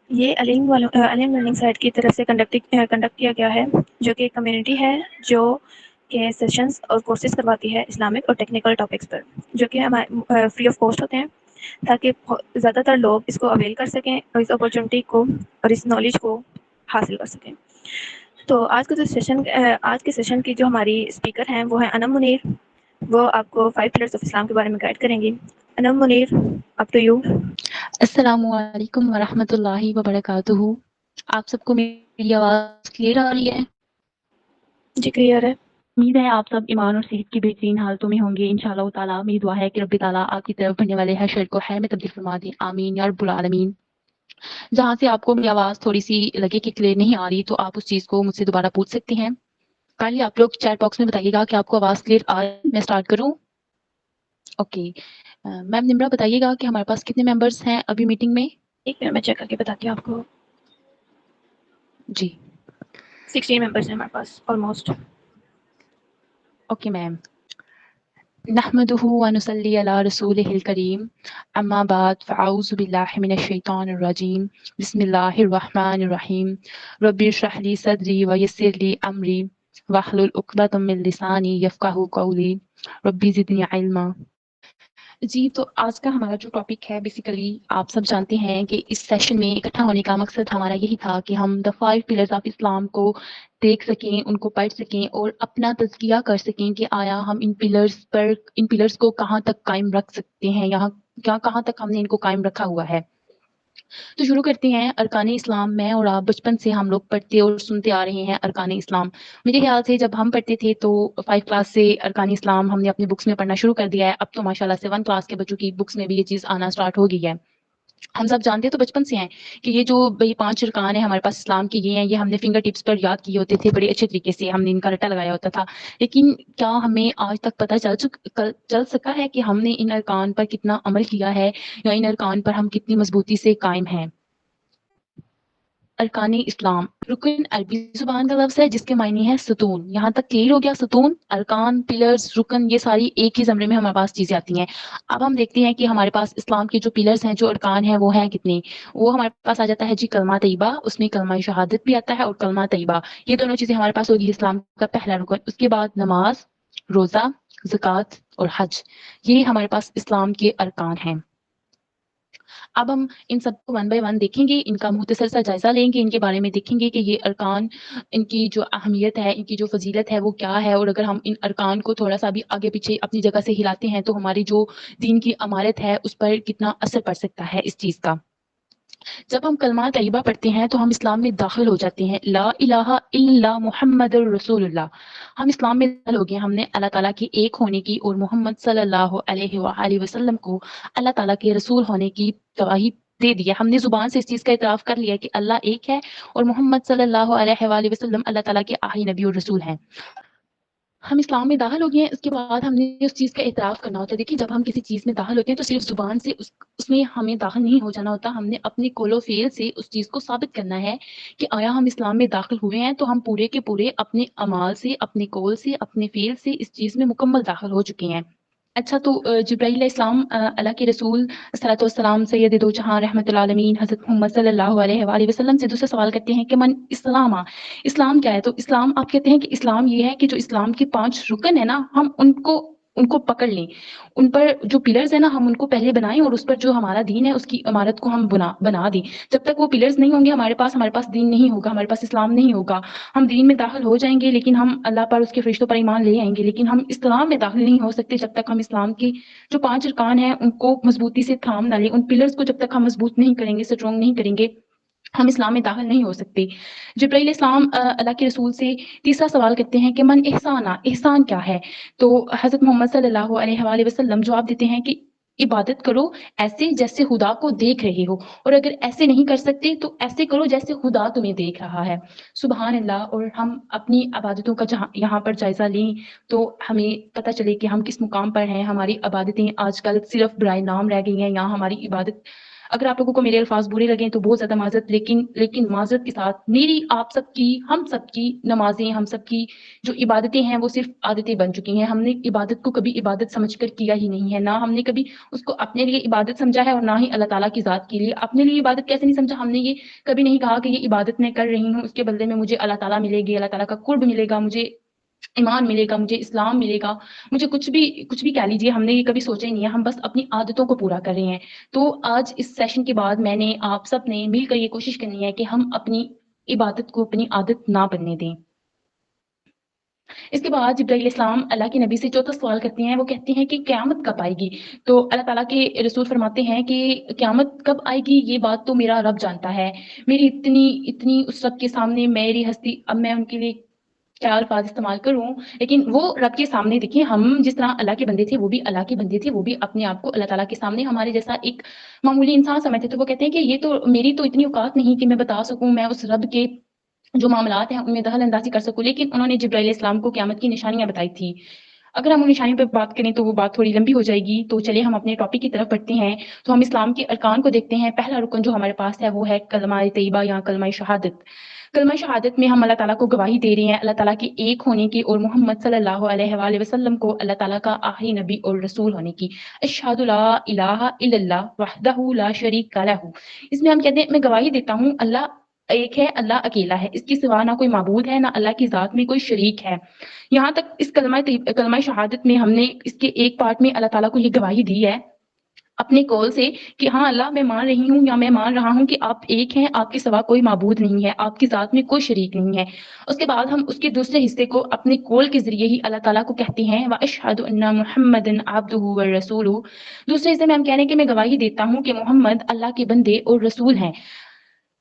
یہ علیم learning site کی طرف سے کنڈکٹ کیا گیا ہے، جو کہ ایک کمیونٹی ہے جو کہ سیشنز اور کورسز کرواتی ہے اسلامک اور ٹیکنیکل ٹاپکس پر، جو کہ ہمارے فری آف کاسٹ ہوتے ہیں، تاکہ زیادہ تر لوگ اس کو اویل کر سکیں اور اس اپرچونٹی کو اور اس نالج کو حاصل کر سکیں۔ تو آج کے سیشن کی جو ہماری اسپیکر ہیں وہ ہیں انم منیر۔ وہ آپ کو 5 پلرز آف اسلام کے بارے میں گائڈ کریں گی۔ انم منیر، اپ ٹو یو۔ السلام علیکم ورحمۃ اللہ وبرکاتہ۔ آپ سب کو میری آواز کلیئر آ رہی ہے؟ جی کلیئر ہے۔ امید ہے آپ سب ایمان اور صحت کی بہترین حالتوں میں ہوں گے انشاءاللہ تعالیٰ۔ میری دعا ہے کہ رب تعالیٰ آپ کی طرف بڑھنے والے ہر شر کو خیر میں تبدیل فرما دیں، آمین یا رب العالمین۔ جہاں سے آپ کو میری آواز تھوڑی سی لگے کہ کلیئر نہیں آ رہی تو آپ اس چیز کو مجھ سے دوبارہ پوچھ سکتے ہیں۔ کائنڈلی آپ لوگ چیٹ باکس میں بتائیے گا کہ آپ کو آواز کلیئر آ رہی ہے۔ میں اسٹارٹ کروں؟ اوکے میم نمرا بتائیے گا کہ ہمارے پاس کتنے ممبرس ہیں ابھی میٹنگ میں؟ ایک منٹ میں چیک کر کے بتاتی ہوں آپ کو۔ جی 16 ممبرس ہیں ہمارے پاس آلموسٹ۔ Okay ma'am. نحمده ونصلي على رسوله الكريم اما بعد فاعوذ بالله من الشيطان الرجيم بسم الله الرحمن الرحيم رب اشرح لي صدري ويسر لي امري واحلل عقدة من لساني يفقهوا قولي رب زدني علما۔ جی تو آج کا ہمارا جو ٹاپک ہے بیسیکلی آپ سب جانتے ہیں کہ اس سیشن میں اکٹھا ہونے کا مقصد ہمارا یہی تھا کہ ہم دا 5 پلرز آف اسلام کو دیکھ سکیں، ان کو پڑھ سکیں اور اپنا تزکیہ کر سکیں کہ آیا ہم ان پلرز کو کہاں تک قائم رکھ سکتے ہیں، کہاں تک ہم نے ان کو قائم رکھا ہوا ہے۔ تو شروع کرتے ہیں ارکان اسلام میں، اور آپ بچپن سے ہم لوگ پڑھتے اور سنتے آ رہے ہیں ارکان اسلام۔ میرے خیال سے جب ہم پڑھتے تھے تو 5 کلاس سے ارکان اسلام ہم نے اپنی بکس میں پڑھنا شروع کر دیا ہے۔ اب تو ماشاءاللہ 7 کلاس کے بچوں کی بکس میں بھی یہ چیز آنا سٹارٹ ہو گئی ہے۔ ہم سب جانتے تو بچپن سے ہیں کہ یہ جو 5 ارکان ہیں ہمارے پاس اسلام کے، یہ ہیں، یہ ہم نے فنگر ٹپس پر یاد کیے ہوتے تھے، بڑے اچھے طریقے سے ہم نے ان کا رٹا لگایا ہوتا تھا۔ لیکن کیا ہمیں آج تک پتہ چل سکا ہے کہ ہم نے ان ارکان پر کتنا عمل کیا ہے، یا ان ارکان پر ہم کتنی مضبوطی سے قائم ہیں؟ ارکان اسلام، رکن عربی زبان کا لفظ ہے جس کے معنی ہے ستون۔ یہاں تک کلیئر ہو گیا؟ ستون، ارکان، پلرز، رکن، یہ ساری ایک ہی زمرے میں ہمارے پاس چیزیں آتی ہیں۔ اب ہم دیکھتے ہیں کہ ہمارے پاس اسلام کے جو پلرز ہیں، جو ارکان ہیں، وہ ہیں کتنے؟ وہ ہمارے پاس آ جاتا ہے جی کلمہ طیبہ، اس میں کلمہ شہادت بھی آتا ہے اور کلمہ طیبہ، یہ دونوں چیزیں ہمارے پاس ہوگی اسلام کا پہلا رکن۔ اس کے بعد نماز، روزہ، زکوٰۃ اور حج، یہ ہمارے پاس اسلام کے ارکان ہیں۔ اب ہم ان سب کو 1 بائی 1 دیکھیں گے، ان کا مختصر سا جائزہ لیں گے، ان کے بارے میں دیکھیں گے کہ یہ ارکان، ان کی جو اہمیت ہے، ان کی جو فضیلت ہے وہ کیا ہے، اور اگر ہم ان ارکان کو تھوڑا سا بھی آگے پیچھے اپنی جگہ سے ہلاتے ہیں تو ہماری جو دین کی عمارت ہے اس پر کتنا اثر پڑ سکتا ہے اس چیز کا۔ جب ہم کلمہ طیبہ پڑھتے ہیں تو ہم اسلام میں داخل ہو جاتے ہیں، لا الہ الا اللہ محمد الرسول اللہ، ہم اسلام میں داخل ہو گئے۔ ہم نے اللہ تعالیٰ کے ایک ہونے کی اور محمد صلی اللہ علیہ وآلہ وسلم کو اللہ تعالیٰ کے رسول ہونے کی گواہی دے دیا۔ ہم نے زبان سے اس چیز کا اعتراف کر لیا کہ اللہ ایک ہے اور محمد صلی اللہ علیہ وآلہ وسلم اللہ تعالیٰ کے آخری نبی اور رسول ہیں۔ ہم اسلام میں داخل ہو گئے ہیں، اس کے بعد ہم نے اس چیز کا اعتراف کرنا ہوتا ہے۔ دیکھیے جب ہم کسی چیز میں داخل ہوتے ہیں تو صرف زبان سے اس میں ہمیں داخل نہیں ہو جانا ہوتا، ہم نے اپنے قول و فعل سے اس چیز کو ثابت کرنا ہے کہ آیا ہم اسلام میں داخل ہوئے ہیں تو ہم پورے کے پورے اپنے اعمال سے، اپنے قول سے، اپنے فعل سے اس چیز میں مکمل داخل ہو چکے ہیں۔ اچھا تو جبرائیل علیہ السلام اللہ کے رسول صلوات والسلام سید دو جہاں رحمۃ العالمین حضرت محمد صلی اللہ علیہ وآلہ وسلم سے دوسرا سوال کرتے ہیں کہ من اسلام، اسلام کیا ہے؟ تو اسلام آپ کہتے ہیں کہ اسلام یہ ہے کہ جو اسلام کے 5 رکن ہیں نا، ہم ان کو پکڑ لیں، ان پر جو پلرز ہیں نا ہم ان کو پہلے بنائیں، اور اس پر جو ہمارا دین ہے اس کی عمارت کو ہم بنا دیں۔ جب تک وہ پلرز نہیں ہوں گے ہمارے پاس دین نہیں ہوگا، ہمارے پاس اسلام نہیں ہوگا۔ ہم دین میں داخل ہو جائیں گے لیکن ہم اللہ پر، اس کے فرشتوں پر ایمان لے آئیں گے، لیکن ہم اسلام میں داخل نہیں ہو سکتے جب تک ہم اسلام کی جو 5 ارکان ہیں ان کو مضبوطی سے تھام نہ لیں۔ ان پلرز کو جب تک ہم مضبوط نہیں کریں گے، اسٹرانگ نہیں کریں گے، ہم اسلام میں داخل نہیں ہو سکتے۔ جبرائیل علیہ السلام اللہ کے رسول سے تیسرا سوال کرتے ہیں کہ من احسان، احسان کیا ہے؟ تو حضرت محمد صلی اللہ علیہ وآلہ وسلم جواب دیتے ہیں کہ عبادت کرو ایسے جیسے خدا کو دیکھ رہے ہو، اور اگر ایسے نہیں کر سکتے تو ایسے کرو جیسے خدا تمہیں دیکھ رہا ہے۔ سبحان اللہ۔ اور ہم اپنی عبادتوں کا یہاں پر جائزہ لیں تو ہمیں پتہ چلے کہ ہم کس مقام پر ہیں۔ ہماری عبادتیں آج کل صرف برائے نام رہ گئی ہیں، یا ہماری عبادت اگر آپ لوگوں کو میرے الفاظ برے لگیں تو بہت زیادہ معذرت، لیکن معذرت کے ساتھ میری آپ سب کی، ہم سب کی نمازیں، ہم سب کی جو عبادتیں ہیں وہ صرف عادتیں بن چکی ہیں. ہم نے عبادت کو کبھی عبادت سمجھ کر کیا ہی نہیں ہے، نہ ہم نے کبھی اس کو اپنے لیے عبادت سمجھا ہے اور نہ ہی اللہ تعالیٰ کی ذات کے لیے. اپنے لیے عبادت کیسے نہیں سمجھا؟ ہم نے یہ کبھی نہیں کہا کہ یہ عبادت میں کر رہی ہوں، اس کے بدلے میں مجھے اللہ تعالیٰ ملے گی، اللہ تعالیٰ کا قرب ملے گا، مجھے ایمان ملے گا، مجھے اسلام ملے گا، مجھے کچھ بھی کہہ لیجیے. ہم نے یہ کبھی سوچا ہی نہیں ہے، ہم بس اپنی عادتوں کو پورا کر رہے ہیں. تو آج اس سیشن کے بعد میں نے آپ سب نے مل کر یہ کوشش کرنی ہے کہ ہم اپنی عبادت کو اپنی عادت نہ بننے دیں. اس کے بعد جبرائیل السلام اللہ کے نبی سے چوتھا سوال کرتے ہیں. وہ کہتے ہیں کہ قیامت کب آئے گی؟ تو اللہ تعالیٰ کے رسول فرماتے ہیں کہ قیامت کب آئے گی یہ بات تو میرا رب جانتا ہے. میری اتنی اس رب کے سامنے میری ہستی، اب میں ان کے لیے کیا الفاظ استعمال کروں، لیکن وہ رب کے سامنے دیکھیں، ہم جس طرح اللہ کے بندے تھے وہ بھی اللہ کے بندے تھے، وہ بھی اپنے آپ کو اللہ تعالیٰ کے سامنے ہمارے جیسا ایک معمولی انسان سمجھتے. تو وہ کہتے ہیں کہ یہ تو میری تو اتنی اوقات نہیں کہ میں بتا سکوں، میں اس رب کے جو معاملات ہیں ان میں دخل اندازی کر سکوں. لیکن انہوں نے جبرائیل علیہ السلام کو قیامت کی نشانیاں بتائی تھی. اگر ہم ان نشانیوں پہ بات کریں تو وہ بات تھوڑی لمبی ہو جائے گی، تو چلیے ہم اپنے ٹاپک کی طرف بڑھتے ہیں. تو ہم اسلام کے ارکان کو دیکھتے ہیں. پہلا رکن جو ہمارے پاس ہے وہ ہے کلمہ طیبہ یا کلمہ شہادت. کلمہ شہادت میں ہم اللہ تعالیٰ کو گواہی دے رہے ہیں اللہ تعالیٰ کے ایک ہونے کی اور محمد صلی اللہ علیہ وآلہ وسلم کو اللہ تعالیٰ کا آخری نبی اور رسول ہونے کی. اشہد لا الہ الا اللہ وحدہ لا شریک لہ. اس میں ہم کہتے ہیں میں گواہی دیتا ہوں اللہ ایک ہے، اللہ اکیلا ہے، اس کے سوا نہ کوئی معبود ہے، نہ اللہ کی ذات میں کوئی شریک ہے. یہاں تک اس کلمہ شہادت میں ہم نے اس کے ایک پارٹ میں اللہ تعالیٰ کو یہ گواہی دی ہے اپنے قول سے کہ ہاں اللہ میں مان رہی ہوں یا میں مان رہا ہوں کہ آپ ایک ہیں، آپ کے سوا کوئی معبود نہیں ہے، آپ کی ذات میں کوئی شریک نہیں ہے. اس کے بعد ہم اس کے دوسرے حصے کو اپنے قول کے ذریعے ہی اللہ تعالیٰ کو کہتے ہیں وَأَشْهَدُ أَنَّ مُحَمَّدًا عَبْدُهُ وَرَسُولُهُ. دوسرے حصے میں ہم کہہ رہے ہیں کہ میں گواہی دیتا ہوں کہ محمد اللہ کے بندے اور رسول ہیں.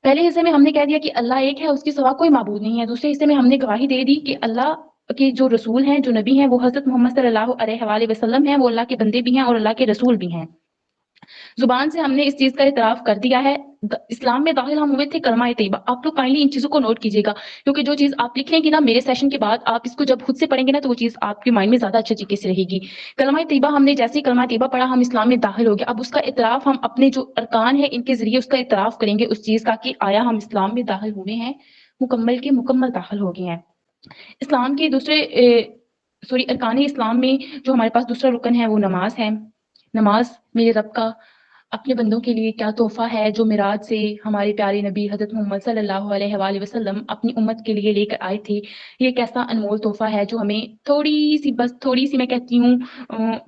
پہلے حصے میں ہم نے کہہ دیا کہ اللہ ایک ہے، اس کے سوا کوئی معبود نہیں ہے. دوسرے حصے میں ہم نے گواہی دے دی کہ اللہ کہ جو رسول ہیں، جو نبی ہیں، وہ حضرت محمد صلی اللہ علیہ وآلہ وسلم ہیں، وہ اللہ کے بندے بھی ہیں اور اللہ کے رسول بھی ہیں. زبان سے ہم نے اس چیز کا اعتراف کر دیا ہے. اسلام میں داخل ہم ہوئے تھے کلمہ طیبہ. آپ لوگ کائنڈلی ان چیزوں کو نوٹ کیجیے گا، کیونکہ جو چیز آپ لکھ لیں گے نا میرے سیشن کے بعد، آپ اس کو جب خود سے پڑھیں گے نا تو وہ چیز آپ کے مائنڈ میں زیادہ اچھے طریقے سے رہے گی. کلمہ طیبہ ہم نے جیسے کلمہ طیبہ پڑھا ہم اسلام میں داخل ہو گئے. اب اس کا اعتراف ہم اپنے جو ارکان ہیں ان کے ذریعے اس کا اعتراف کریں گے اس چیز کا کہ آیا ہم اسلام میں داخل ہوئے ہیں، مکمل داخل ہو گئے ہیں. اسلام کے ارکان اسلام میں جو ہمارے پاس دوسرا رکن ہے وہ نماز ہے. نماز میرے رب کا اپنے بندوں کے لیے کیا تحفہ ہے جو معراج سے ہمارے پیارے نبی حضرت محمد صلی اللہ علیہ وآلہ وسلم اپنی امت کے لیے لے کر آئے تھے. یہ کیسا انمول تحفہ ہے جو ہمیں تھوڑی سی میں کہتی ہوں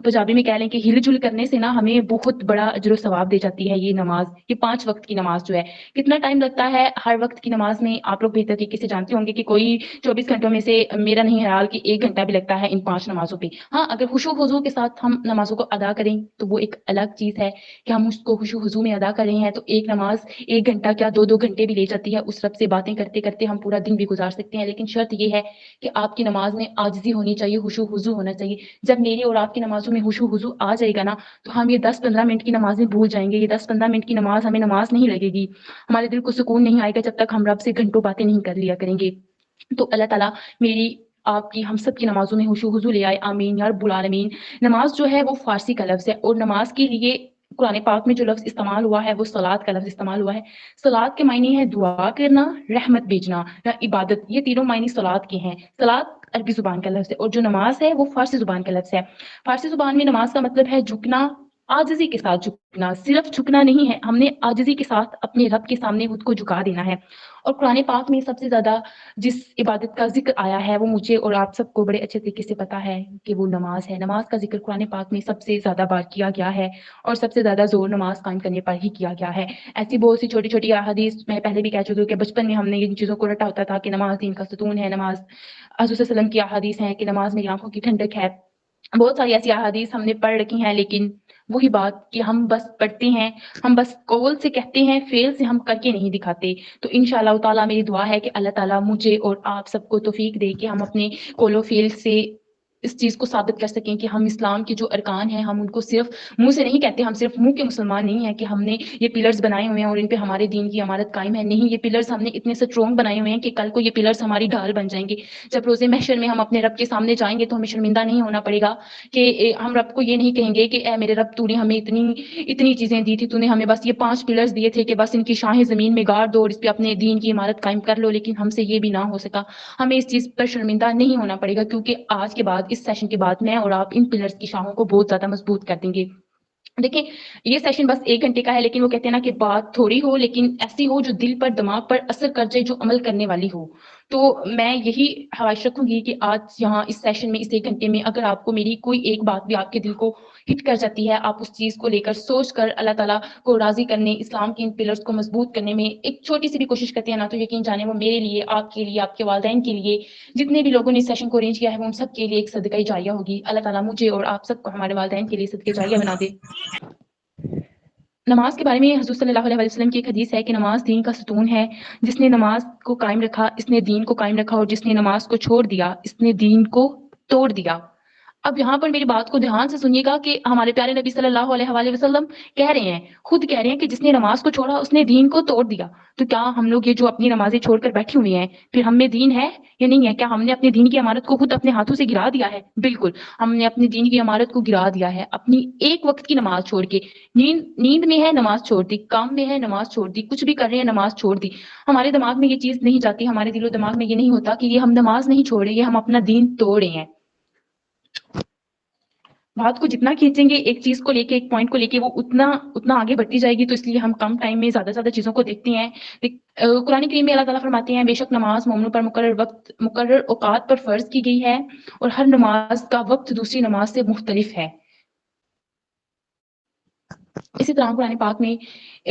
پنجابی میں کہہ لیں کہ ہل جل کرنے سے نا ہمیں بہت بڑا اجر و ثواب دے جاتی ہے یہ نماز. یہ 5 وقت کی نماز جو ہے کتنا ٹائم لگتا ہے ہر وقت کی نماز میں آپ لوگ بہتر طریقے سے جانتے ہوں گے کہ کوئی 24 گھنٹوں میں سے میرا نہیں خیال کہ 1 گھنٹہ بھی لگتا ہے ان 5 نمازوں پہ. ہاں اگر خشوع و خضوع کے ساتھ ہم نمازوں کو ادا کریں تو وہ ایک الگ چیز ہے کہ ہم اس کو خشوع و خضوع میں ادا کر رہے ہیں. تو ایک نماز 1 گھنٹہ کیا 2 گھنٹے بھی لے جاتی ہے. اس رب سے باتیں کرتے کرتے ہم پورا دن بھی گزار سکتے ہیں. لیکن شرط یہ ہے کہ آپ کی نماز میں عاجزی ہونی چاہیے، خشوع و خضوع ہونا چاہیے. جب میری اور آپ کی نمازوں میں خشوع و خضوع آ جائے گا نا تو ہم یہ 10-15 منٹ کی نمازیں بھول جائیں گے. یہ 10-15 منٹ کی نماز ہمیں نماز نہیں لگے گی. ہمارے دل کو سکون نہیں آئے گا جب تک ہم رب سے گھنٹوں باتیں نہیں کر لیا کریں گے. تو اللہ تعالیٰ میری آپ کی ہم سب کی نمازوں میں خشوع و خضوع لے آئے. آمین یا رب العالمین. نماز جو ہے وہ فارسی کا لفظ ہے اور نماز کے لیے قرآن پاک میں جو لفظ استعمال ہوا ہے وہ صلاۃ کا لفظ استعمال ہوا ہے. صلاۃ کے معنی ہے دعا کرنا، رحمت بھیجنا یا عبادت. یہ تینوں معنی صلاۃ کے ہیں. صلاۃ عربی زبان کا لفظ ہے اور جو نماز ہے وہ فارسی زبان کا لفظ ہے. فارسی زبان میں نماز کا مطلب ہے جھکنا، عاجزی کے ساتھ جھکنا. صرف جھکنا نہیں ہے، ہم نے عاجزی کے ساتھ اپنے رب کے سامنے خود کو جھکا دینا ہے. اور قرآن پاک میں سب سے زیادہ جس عبادت کا ذکر آیا ہے وہ مجھے اور آپ سب کو بڑے اچھے طریقے سے پتا ہے کہ وہ نماز ہے. نماز کا ذکر قرآن پاک میں سب سے زیادہ بار کیا گیا ہے اور سب سے زیادہ زور نماز قائم کرنے پر ہی کیا گیا ہے. ایسی بہت سی چھوٹی چھوٹی احادیث میں پہلے بھی کہہ چکی ہوں کہ بچپن میں ہم نے ان چیزوں کو رٹا ہوتا تھا کہ نماز دین کا ستون ہے. نماز حضور صلی اللہ علیہ وسلم کی احادیث ہیں کہ نماز میری آنکھوں کی ٹھنڈک ہے. بہت ساری ایسی احادیث ہم نے پڑھ رکھی ہیں، لیکن وہی بات کہ ہم بس پڑھتے ہیں، ہم بس قول سے کہتے ہیں، فعل سے ہم کر کے نہیں دکھاتے. تو انشاءاللہ تعالیٰ میری دعا ہے کہ اللہ تعالیٰ مجھے اور آپ سب کو توفیق دے کہ ہم اپنے قول و فعل سے اس چیز کو ثابت کر سکیں کہ ہم اسلام کے جو ارکان ہیں ہم ان کو صرف منہ سے نہیں کہتے، ہم صرف منہ کے مسلمان نہیں ہیں کہ ہم نے یہ پلرز بنائے ہوئے ہیں اور ان پہ ہمارے دین کی عمارت قائم ہے. نہیں، یہ پلرز ہم نے اتنے اسٹرانگ بنائے ہوئے ہیں کہ کل کو یہ پلرز ہماری ڈھال بن جائیں گے. جب روز محشر میں ہم اپنے رب کے سامنے جائیں گے تو ہمیں شرمندہ نہیں ہونا پڑے گا کہ ہم رب کو یہ نہیں کہیں گے کہ اے میرے رب، تو نے ہمیں اتنی چیزیں دی تھی، تو نے ہمیں بس یہ 5 پلرز دیے تھے کہ بس ان کی شاہیں زمین میں گاڑ دو اور اس پہ اپنے دین کی عمارت قائم کر لو، لیکن ہم سے یہ بھی نہ ہو سکا. ہمیں اس چیز پر شرمندہ نہیں ہونا پڑے گا، کیونکہ آج کے بعد، اس سیشن کے بعد میں اور آپ ان پلرز کی شاہوں کو بہت زیادہ مضبوط کر دیں گے. دیکھیں، یہ سیشن بس 1 گھنٹے کا ہے، لیکن وہ کہتے ہیں نا کہ بات تھوڑی ہو لیکن ایسی ہو جو دل پر دماغ پر اثر کر جائے، جو عمل کرنے والی ہو. تو میں یہی خواہش رکھوں گی کہ آج یہاں اس سیشن میں، اس 1 گھنٹے میں، اگر آپ کو میری کوئی ایک بات بھی آپ کے دل کو ہٹ کر جاتی ہے، آپ اس چیز کو لے کر سوچ کر اللہ تعالیٰ کو راضی کرنے، اسلام کے ان پلرز کو مضبوط کرنے میں ایک چھوٹی سی بھی کوشش کرتے ہیں نا، تو یقین جانے وہ میرے لیے، آپ کے لیے، آپ کے والدین کے لیے، جتنے بھی لوگوں نے اس سیشن کو ارینج کیا ہے، وہ ان سب کے لیے ایک صدقہ جاریہ ہوگی. اللہ تعالیٰ مجھے اور آپ سب کو ہمارے والدین کے لیے صدقہ جاریہ بنا دے. نماز کے بارے میں حضور صلی اللہ علیہ وسلم کی ایک حدیث ہے کہ نماز دین کا ستون ہے. جس نے نماز کو قائم رکھا، اس نے دین کو قائم رکھا، اور جس نے نماز کو چھوڑ دیا، اس نے دین کو توڑ دیا. اب یہاں پر میری بات کو دھیان سے سنیے گا کہ ہمارے پیارے نبی صلی اللہ علیہ وآلہ وسلم کہہ رہے ہیں، خود کہہ رہے ہیں کہ جس نے نماز کو چھوڑا اس نے دین کو توڑ دیا. تو کیا ہم لوگ یہ جو اپنی نمازیں چھوڑ کر بیٹھے ہوئے ہیں، پھر ہم میں دین ہے یا نہیں ہے؟ کیا ہم نے اپنے دین کی عمارت کو خود اپنے ہاتھوں سے گرا دیا ہے؟ بالکل، ہم نے اپنے دین کی عمارت کو گرا دیا ہے، اپنی ایک وقت کی نماز چھوڑ کے. نیند میں ہے، نماز چھوڑ دی، کام میں ہے، نماز چھوڑ دی، کچھ بھی کر رہے ہیں، نماز چھوڑ دی. ہمارے دماغ میں یہ چیز نہیں جاتی، ہمارے دل و دماغ میں یہ نہیں ہوتا کہ یہ ہم نماز نہیں چھوڑے، یہ ہم اپنا دین توڑے ہیں. بات کو جتنا کھینچیں گے ایک چیز کو لے کے، ایک پوائنٹ کو لے کے، وہ اتنا آگے بڑھتی جائے گی. تو اس لیے ہم کم ٹائم میں زیادہ سے زیادہ چیزوں کو دیکھتے ہیں. قرآن کریم میں اللہ تعالیٰ فرماتے ہیں، بے شک نماز مومنوں پر مقرر وقت، مقرر اوقات پر فرض کی گئی ہے، اور ہر نماز کا وقت دوسری نماز سے مختلف ہے. اسی طرح قرآن پاک میں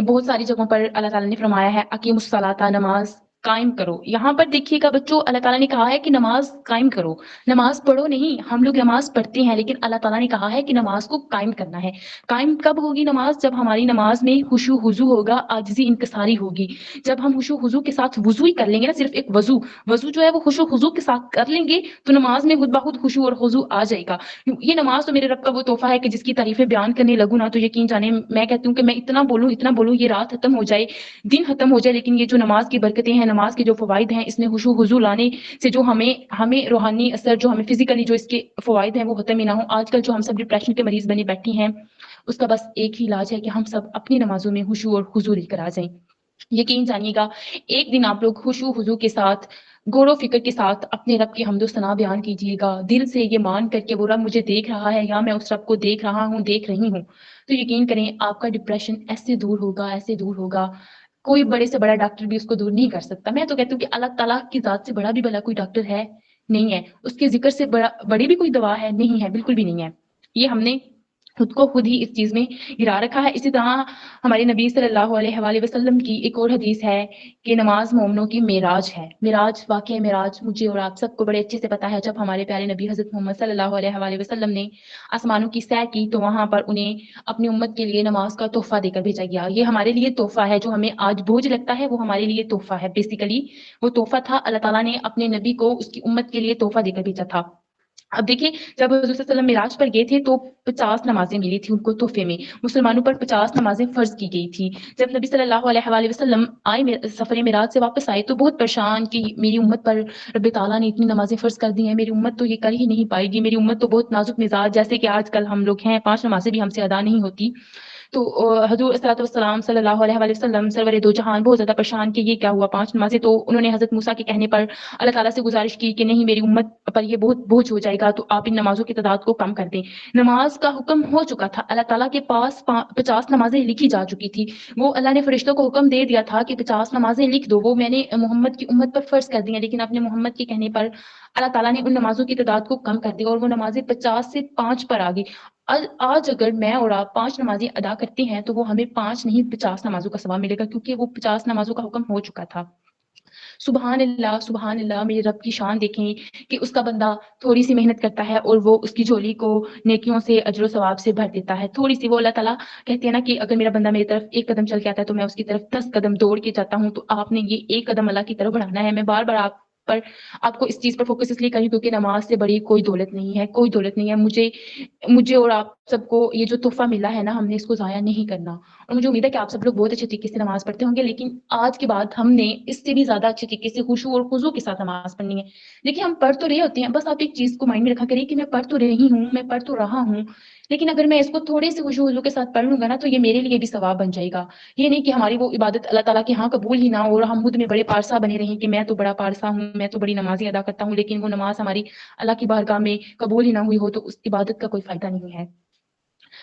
بہت ساری جگہوں پر اللہ تعالیٰ نے فرمایا ہے، اقیم الصلاۃ، نماز قائم کرو. یہاں پر دیکھیے گا بچوں، اللہ تعالیٰ نے کہا ہے کہ نماز قائم کرو، نماز پڑھو نہیں. ہم لوگ نماز پڑھتے ہیں، لیکن اللہ تعالیٰ نے کہا ہے کہ نماز کو قائم کرنا ہے. قائم کب ہوگی نماز؟ جب ہماری نماز میں خشوع خضوع ہوگا، عاجزی انکساری ہوگی. جب ہم خشوع خضوع کے ساتھ وضو ہی کر لیں گے نا، صرف ایک وضو جو ہے وہ خشوع خضوع کے ساتھ کر لیں گے، تو نماز میں خود بخود خشوع اور خضوع آ جائے گا. یہ نماز تو میرے رب کا وہ تحفہ ہے کہ جس کی تعریفیں بیان کرنے لگوں نا، تو یقین جانے میں کہتی ہوں کہ میں اتنا بولوں یہ رات ختم ہو جائے، دن ختم ہو جائے، لیکن یہ جو نماز کی برکتیں ہیں، نماز کے جو فوائد ہیں، اس میں خشوع خضوع لانے سے جو ہمیں روحانی اثر، جو ہمیں فزیکلی جو اس کے فوائد ہیں، وہ ختم ہی نہ ہو. آج کل جو ہم سب ڈپریشن کے مریض بنے بیٹھے ہیں، اس کا بس ایک ہی علاج ہے کہ ہم سب اپنی نمازوں میں خشوع اور خضوع لے کر آ جائیں. یقین جانیے گا، ایک دن آپ لوگ خشوع خضوع کے ساتھ، غور و فکر کے ساتھ اپنے رب کی حمد و ثنا بیان کیجیے گا، دل سے یہ مان کر کے وہ رب مجھے دیکھ رہا ہے، یا میں اس رب کو دیکھ رہا ہوں، دیکھ رہی ہوں. تو یقین کریں آپ کا ڈپریشن ایسے دور ہوگا. کوئی بڑے سے بڑا ڈاکٹر بھی اس کو دور نہیں کر سکتا. میں تو کہتی ہوں کہ اللہ تعالیٰ کی ذات سے بڑا بھی بھلا کوئی ڈاکٹر ہے نہیں ہے، اس کے ذکر سے بڑی بھی کوئی دوا ہے نہیں ہے، بالکل بھی نہیں ہے. یہ ہم نے خود کو خود ہی اس چیز میں گرا رکھا ہے. اسی طرح ہمارے نبی صلی اللہ علیہ وآلہ وسلم کی ایک اور حدیث ہے کہ نماز مومنوں کی معراج ہے. واقعہ معراج مجھے اور آپ سب کو بڑے اچھے سے پتا ہے. جب ہمارے پیارے نبی حضرت محمد صلی اللہ علیہ وآلہ وسلم نے آسمانوں کی سیر کی، تو وہاں پر انہیں اپنی امت کے لیے نماز کا تحفہ دے کر بھیجا گیا. یہ ہمارے لیے تحفہ ہے، جو ہمیں آج بوجھ لگتا ہے، وہ ہمارے لیے تحفہ ہے. بیسیکلی وہ تحفہ تھا، اللہ تعالیٰ نے اپنے نبی کو اس کی امت کے لیے تحفہ دے کر بھیجا تھا. اب دیکھیں، جب حضور صلی اللہ علیہ وسلم معراج پر گئے تھے تو 50 نمازیں ملی تھی ان کو تحفے میں. مسلمانوں پر 50 نمازیں فرض کی گئی تھی. جب نبی صلی اللہ علیہ وآلہ وسلم آئے، سفر معراج سے واپس آئے، تو بہت پریشان کہ میری امت پر رب تعالیٰ نے اتنی نمازیں فرض کر دی ہیں، میری امت تو یہ کر ہی نہیں پائے گی، میری امت تو بہت نازک مزاج، جیسے کہ آج کل ہم لوگ ہیں، 5 نمازیں بھی ہم سے ادا نہیں ہوتی. تو حضور صلی اللہ علیہ وآلہ وسلم سرور دو جہان بہت زیادہ پریشان کہ یہ کیا ہوا 5 نمازیں. تو انہوں نے حضرت موسیٰ کے کہنے پر اللہ تعالیٰ سے گزارش کی کہ نہیں، میری امت پر یہ بہت بوجھ ہو جائے گا، تو آپ ان نمازوں کی تعداد کو کم کر دیں. نماز کا حکم ہو چکا تھا، اللہ تعالیٰ کے پاس 50 نمازیں لکھی جا چکی تھی. وہ اللہ نے فرشتوں کو حکم دے دیا تھا کہ 50 نمازیں لکھ دو، وہ میں نے محمد کی امت پر فرض کر دی ہیں. لیکن اپنے محمد کے کہنے پر اللہ تعالیٰ نے ان نمازوں کی تعداد کو کم کر دیا، اور وہ نمازیں 50 سے 5 پر آ گئی. آج اگر میں اور آپ 5 نمازیں ادا کرتے ہیں، تو وہ ہمیں 5 نہیں 50 نمازوں کا ثواب ملے گا، کیونکہ وہ 50 نمازوں کا حکم ہو چکا تھا. سبحان اللہ، میرے رب کی شان دیکھیں کہ اس کا بندہ تھوڑی سی محنت کرتا ہے اور وہ اس کی جھولی کو نیکیوں سے، اجر و ثواب سے بھر دیتا ہے. تھوڑی سی، وہ اللہ تعالیٰ کہتے ہیں نا کہ اگر میرا بندہ میری طرف 1 قدم چل کے آتا ہے تو میں اس کی طرف 10 قدم دوڑ کے جاتا ہوں. تو آپ نے یہ 1 قدم اللہ کی طرف بڑھانا ہے. میں بار بار آپ پر آپ کو اس چیز پر فوکس اس لیے کری کیونکہ نماز سے بڑی کوئی دولت نہیں ہے، کوئی دولت نہیں ہے۔ مجھے اور آپ سب کو یہ جو تحفہ ملا ہے نا، ہم نے اس کو ضائع نہیں کرنا، اور مجھے امید ہے کہ آپ سب لوگ بہت اچھے طریقے سے نماز پڑھتے ہوں گے، لیکن آج کے بعد ہم نے اس سے بھی زیادہ اچھے طریقے سے خشوع اور خضوع کے ساتھ نماز پڑھنی ہے۔ دیکھیے ہم پڑھ تو رہے ہوتے ہیں، بس آپ ایک چیز کو مائنڈ میں رکھا کریے کہ میں پڑھ تو رہی ہوں، میں پڑھ تو رہا ہوں، لیکن اگر میں اس کو تھوڑے سے خشوع وضو کے ساتھ پڑھ لوں گا نا تو یہ میرے لیے بھی ثواب بن جائے گا۔ یہ نہیں کہ ہماری وہ عبادت اللہ تعالیٰ کے ہاں قبول ہی نہ ہو اور ہم خود میں بڑے پارسا بنے رہیں کہ میں تو بڑا پارسا ہوں، میں تو بڑی نمازی ادا کرتا ہوں، لیکن وہ نماز ہماری اللہ کی بارگاہ میں قبول ہی نہ ہوئی ہو تو اس عبادت کا کوئی فائدہ نہیں ہے۔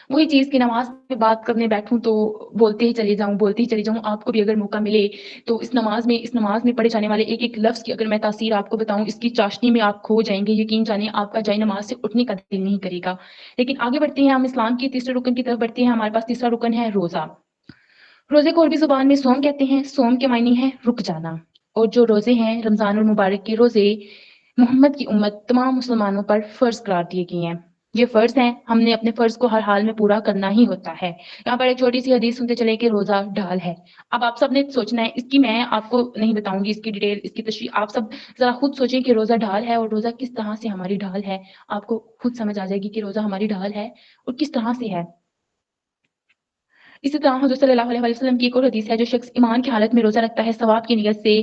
وہی چیز کہ نماز میں بات کرنے بیٹھوں تو بولتے ہی چلی جاؤں۔ آپ کو بھی اگر موقع ملے تو اس نماز میں پڑھے جانے والے ایک ایک لفظ کی اگر میں تاثیر آپ کو بتاؤں، اس کی چاشنی میں آپ کھو جائیں گے، یقین جانیں آپ کا جائے نماز سے اٹھنے کا دل نہیں کرے گا۔ لیکن آگے بڑھتے ہیں، ہم اسلام کے تیسرے رکن کی طرف بڑھتے ہیں۔ ہمارے پاس تیسرا رکن ہے روزہ۔ روزے کو عربی زبان میں صوم کہتے ہیں۔ صوم کے معنی ہے رک جانا، اور جو روزے ہیں رمضان المبارک کے روزے محمد کی امت تمام مسلمانوں پر فرض قرار دیے گئے ہیں۔ یہ فرض ہیں، ہم نے اپنے فرض کو ہر حال میں پورا کرنا ہی ہوتا ہے۔ یہاں پر ایک چھوٹی سی حدیث سنتے چلے کہ روزہ ڈھال ہے۔ اب آپ سب نے سوچنا ہے، اس کی میں آپ کو نہیں بتاؤں گی اس کی ڈیٹیل، اس کی تشریح، آپ سب ذرا خود سوچیں کہ روزہ ڈھال ہے اور روزہ کس طرح سے ہماری ڈھال ہے۔ آپ کو خود سمجھ آ جائے گی کہ روزہ ہماری ڈھال ہے اور کس طرح سے ہے۔ اسی طرح حضور صلی اللہ علیہ وسلم کی ایک اور حدیث ہے، جو شخص ایمان کی حالت میں روزہ رکھتا ہے ثواب کی نیت سے،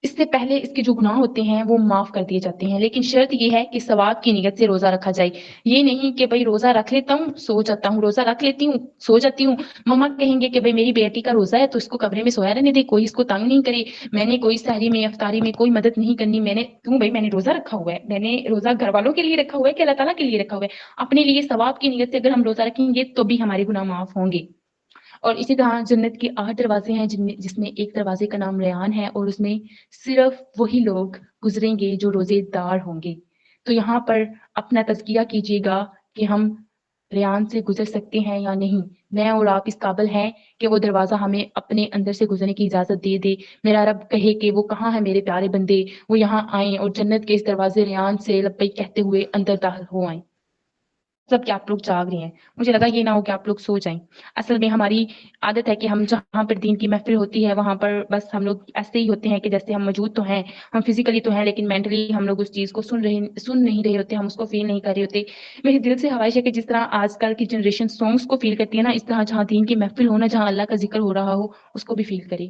اس سے پہلے اس کے جو گناہ ہوتے ہیں وہ معاف کر دیے جاتے ہیں، لیکن شرط یہ ہے کہ ثواب کی نیت سے روزہ رکھا جائے۔ یہ نہیں کہ بھئی روزہ رکھ لیتا ہوں سو جاتا ہوں، روزہ رکھ لیتی ہوں سو جاتی ہوں۔ مما کہیں گے کہ بھئی میری بیٹی کا روزہ ہے تو اس کو کمرے میں سویا رہنے دے، کوئی اس کو تنگ نہیں کرے، میں نے کوئی سحری میں افطاری میں کوئی مدد نہیں کرنی، میں نے روزہ رکھا ہوا ہے، میں نے روزہ گھر والوں کے لیے رکھا ہوا ہے کہ اللہ تعالیٰ کے لیے رکھا ہوا ہے۔ اپنے لیے ثواب کی نیت سے اگر ہم روزہ رکھیں گے تو بھی ہمارے گناہ معاف ہوں گے۔ اور اسی طرح جنت کے 8 دروازے ہیں، جس میں ایک دروازے کا نام ریان ہے، اور اس میں صرف وہی لوگ گزریں گے جو روزے دار ہوں گے۔ تو یہاں پر اپنا تزکیہ کیجیے گا کہ ہم ریان سے گزر سکتے ہیں یا نہیں۔ میں اور آپ اس قابل ہیں کہ وہ دروازہ ہمیں اپنے اندر سے گزرنے کی اجازت دے دے۔ میرا رب کہے کہ وہ کہاں ہے میرے پیارے بندے، وہ یہاں آئیں اور جنت کے اس دروازے ریان سے لبیک کہتے ہوئے اندر داخل ہو آئیں۔ سب کہ آپ لوگ جاگ رہے ہیں، مجھے لگا یہ نہ ہو کہ آپ لوگ سو جائیں۔ اصل میں ہماری عادت ہے کہ ہم جہاں پر دین کی محفل ہوتی ہے وہاں پر بس ہم لوگ ایسے ہی ہوتے ہیں کہ جیسے ہم موجود تو ہیں، ہم فزیکلی تو ہیں لیکن مینٹلی ہم لوگ اس چیز کو سن نہیں رہے ہوتے، ہم اس کو فیل نہیں کر رہے ہوتے۔ میرے دل سے خواہش ہے کہ جس طرح آج کل کی جنریشن سانگس کو فیل کرتی ہے نا، اس طرح جہاں دین کی محفل ہونا، جہاں اللہ کا ذکر ہو رہا ہو، اس کو بھی فیل کرے۔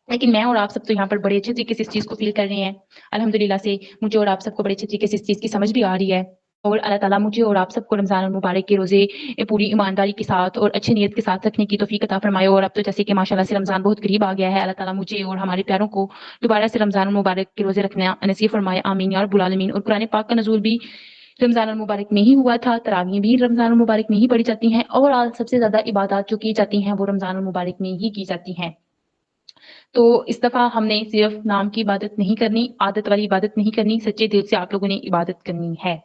لیکن میں اور آپ سب تو یہاں پر بڑے اچھے طریقے سے اس چیز کو فیل کر رہے ہیں الحمدللہ سے۔ مجھے اور آپ سب کو بڑے اچھے طریقے سے اس چیز کی سمجھ بھی آ رہی ہے، اور اللہ تعالیٰ مجھے اور آپ سب کو رمضان المبارک کے روزے پوری ایمانداری کے ساتھ اور اچھی نیت کے ساتھ رکھنے کی توفیق عطا فرمائے۔ اور اب تو جیسے کہ ماشاءاللہ سے رمضان بہت قریب آ گیا ہے، اللہ تعالیٰ مجھے اور ہمارے پیاروں کو دوبارہ سے رمضان المبارک کے روزے رکھنا نصیب فرمائے، آمین یا رب العالمین۔ اور قرآن پاک کا نزول بھی رمضان المبارک میں ہی ہوا تھا، تراویح بھی رمضان المبارک میں ہی پڑھی جاتی ہیں، اور سب سے زیادہ عبادات جو کی جاتی ہیں وہ رمضان المبارک میں ہی کی جاتی ہیں۔ تو اس دفعہ ہم نے صرف نام کی عبادت نہیں کرنی، عادت والی عبادت نہیں کرنی، سچے دل سے آپ لوگوں نے عبادت کرنی ہے۔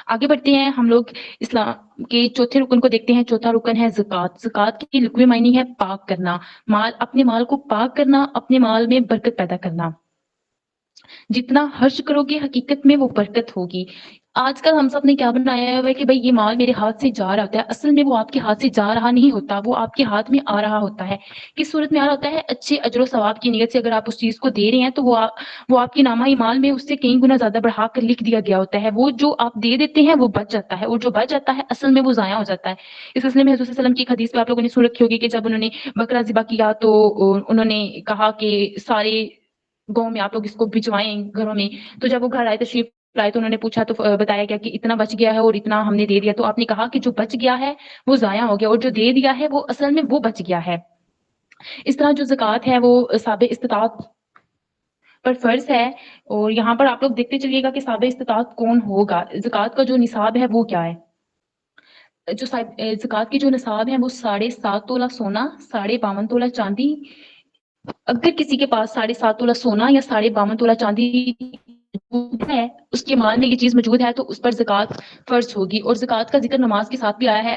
آگے بڑھتے ہیں، ہم لوگ اسلام کے چوتھے رکن کو دیکھتے ہیں۔ چوتھا رکن ہے زکوٰۃ۔ زکوٰۃ کی لغوی معنی ہے پاک کرنا، اپنے مال کو پاک کرنا، اپنے مال میں برکت پیدا کرنا۔ جتنا خرچ کرو گے حقیقت میں وہ برکت ہوگی۔ آج کل ہم سب نے کیا بنایا ہوا ہے کہ بھئی یہ مال میرے ہاتھ سے جا رہا ہوتا ہے، اصل میں وہ آپ کے ہاتھ سے جا رہا نہیں ہوتا، وہ آپ کے ہاتھ میں آ رہا ہوتا ہے۔ کس صورت میں آ رہا ہوتا ہے؟ اچھے اجر و ثواب کی نیت سے اگر آپ اس چیز کو دے رہے ہیں تو وہ آپ کے نامہ اعمال میں اس سے کئی گنا زیادہ بڑھا کر لکھ دیا گیا ہوتا ہے۔ وہ جو آپ دے دیتے ہیں وہ بچ جاتا ہے، اور جو بچ جاتا ہے اصل میں وہ ضائع ہو جاتا ہے۔ اس سلسلے میں حضور صلی اللہ علیہ وسلم کی ایک حدیث پہ آپ لوگوں نے سن رکھی ہوگی کہ جب انہوں نے بکرا ذبح کیا تو انہوں نے کہا کہ سارے گاؤں میں آپ لوگ اس کو بھجوائیں گھروں میں۔ تو جب وہ گھر آئے تشریف لائے تو انہوں نے پوچھا تو بتایا گیا کہ اتنا بچ گیا ہے اور اتنا ہم نے دے دیا۔ تو آپ نے کہا کہ جو بچ گیا ہے وہ ضائع ہو گیا، اور جو دے دیا ہے وہ اصل میں وہ بچ گیا ہے۔ اس طرح جو زکوٰۃ ہے وہ صاحب استطاعت پر فرض ہے، اور یہاں پر آپ لوگ دیکھتے چلیے گا کہ صاحب استطاعت کون ہوگا۔ زکوٰۃ کا جو نصاب ہے وہ کیا ہے؟ جو زکوٰۃ کی جو نصاب ہے وہ 7.5 تولہ سونا، 52.5 تولہ چاندی۔ اگر کسی کے پاس 7.5 تولہ سونا یا 52.5 تولہ چاندی ہے، اس کے مال میں یہ چیز موجود ہے تو اس پر زکوٰۃ فرض ہوگی۔ اور زکوٰۃ کا ذکر نماز کے ساتھ بھی آیا ہے۔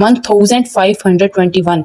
1521।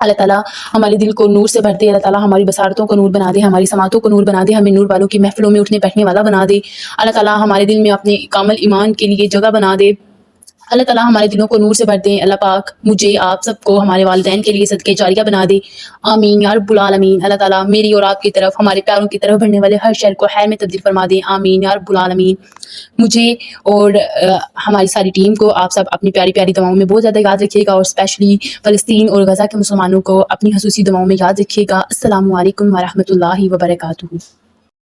اللہ تعالیٰ ہمارے دل کو نور سے بھر دے، اللہ تعالیٰ ہماری بصارتوں کو نور بنا دے، ہماری سماعتوں کو نور بنا دے، ہمیں نور والوں کی محفلوں میں اٹھنے بیٹھنے والا بنا دے، اللہ تعالیٰ ہمارے دل میں اپنے کامل ایمان کے لیے جگہ بنا دے، اللہ تعالیٰ ہمارے دلوں کو نور سے بھر دے، اللہ پاک مجھے آپ سب کو ہمارے والدین کے لیے صدقے جاریہ بنا دے، آمین یا رب العالمین۔ اللہ تعالیٰ میری اور آپ کی طرف، ہمارے پیاروں کی طرف بڑھنے والے ہر شر کو خیر میں تبدیل فرما دے، آمین یا رب العالمین۔ مجھے اور ہماری ساری ٹیم کو آپ سب اپنی پیاری پیاری دعاؤں میں بہت زیادہ یاد رکھیے گا، اور اسپیشلی فلسطین اور غزہ کے مسلمانوں کو اپنی خصوصی دعاؤں میں یاد رکھیے گا۔ السلام علیکم ورحمۃ اللہ وبرکاتہ۔